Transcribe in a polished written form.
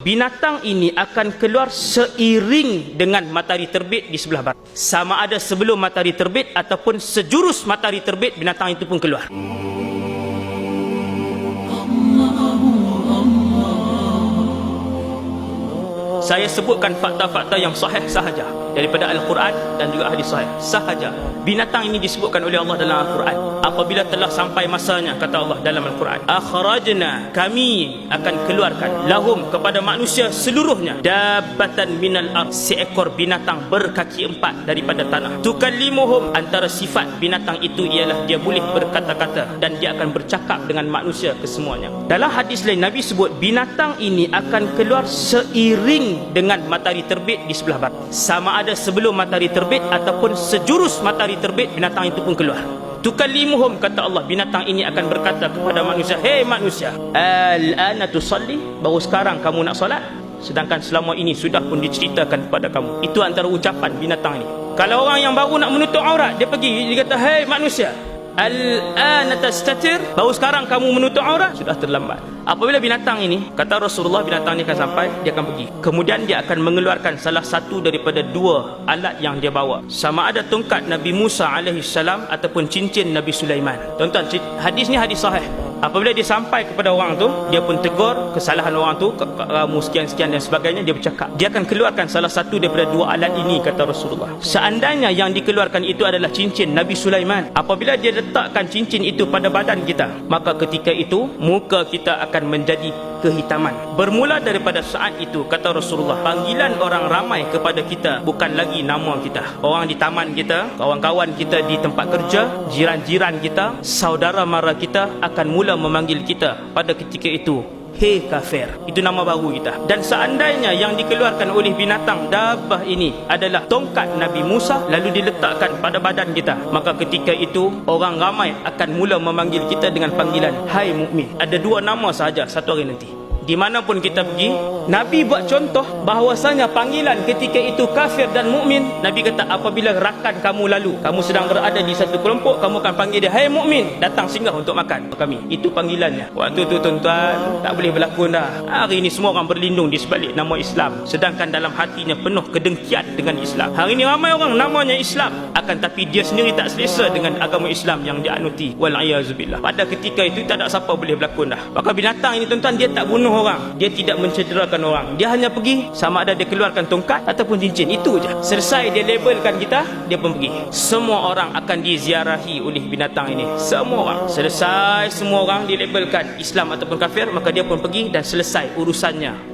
Binatang ini akan keluar seiring dengan matahari terbit di sebelah barat. Sama ada sebelum matahari terbit ataupun sejurus matahari terbit, binatang itu pun keluar. Saya sebutkan fakta-fakta yang sahih sahaja daripada Al-Quran dan juga hadis sahih sahaja. Binatang ini disebutkan oleh Allah dalam Al-Quran. Apabila telah sampai masanya, kata Allah dalam Al-Quran, akhrajna, kami akan keluarkan, lahum, kepada manusia seluruhnya, dabbatan minal ard, seekor binatang berkaki empat daripada tanah. Tukallimuhum, antara sifat binatang itu ialah dia boleh berkata-kata dan dia akan bercakap dengan manusia kesemuanya. Dalam hadis lain Nabi sebut binatang ini akan keluar seiring dengan matahari terbit di sebelah barat. Sama ada sebelum matahari terbit ataupun sejurus matahari terbit, binatang itu pun keluar. Tukallimuhum, kata Allah, binatang ini akan berkata kepada manusia, hei manusia, al-ana tusalli, baru sekarang kamu nak solat, sedangkan selama ini sudah pun diceritakan kepada kamu. Itu antara ucapan binatang ini. Kalau orang yang baru nak menutup aurat, dia pergi, dia kata, hei manusia, al-ana tastatir, baru sekarang kamu menutup aurat, sudah terlambat. Apabila binatang ini, kata Rasulullah, binatang ini akan sampai, dia akan pergi. Kemudian dia akan mengeluarkan salah satu daripada dua alat yang dia bawa. Sama ada tongkat Nabi Musa AS ataupun cincin Nabi Sulaiman. Tuan-tuan, hadis ni hadis sahih. Apabila dia sampai kepada orang tu, dia pun tegur kesalahan orang tu, kamu sekian-sekian dan sebagainya, dia bercakap. Dia akan keluarkan salah satu daripada dua alat ini, kata Rasulullah. Seandainya yang dikeluarkan itu adalah cincin Nabi Sulaiman, apabila dia letakkan cincin itu pada badan kita, maka ketika itu muka kita akan menjadi kehitaman. Bermula daripada saat itu, kata Rasulullah, panggilan orang ramai kepada kita bukan lagi nama kita. Orang di taman kita, kawan-kawan kita di tempat kerja, jiran-jiran kita, saudara mara kita akan mula memanggil kita pada ketika itu, hei kafir. Itu nama baru kita. Dan seandainya yang dikeluarkan oleh binatang dabbah ini adalah tongkat Nabi Musa, lalu diletakkan pada badan kita, maka ketika itu orang ramai akan mula memanggil kita dengan panggilan, hai mukmin. Ada dua nama sahaja satu hari nanti. Di mana pun kita pergi, Nabi buat contoh bahawasanya panggilan ketika itu kafir dan mukmin. Nabi kata, apabila rakan kamu lalu, kamu sedang berada di satu kelompok, kamu akan panggil dia, hai mukmin, datang singgah untuk makan kami. Itu panggilannya. Waktu tu tuan-tuan, tak boleh berlakon dah. Hari ini semua orang berlindung di sebalik nama Islam, sedangkan dalam hatinya penuh kedengkian dengan Islam. Hari ini ramai orang namanya Islam, akan tapi dia sendiri tak selesa dengan agama Islam yang dianuti. Wal-ayazubillah. Pada ketika itu tak ada siapa boleh berlakon dah. Maka binatang ini tuan-tuan, dia tak bunuh orang, dia tidak mencederakan orang, dia hanya pergi, sama ada dia keluarkan tongkat ataupun cincin, itu je. Selesai dia labelkan kita, dia pun pergi. Semua orang akan diziarahi oleh binatang ini. Semua orang, selesai semua orang dilabelkan Islam ataupun kafir, maka dia pun pergi dan selesai urusannya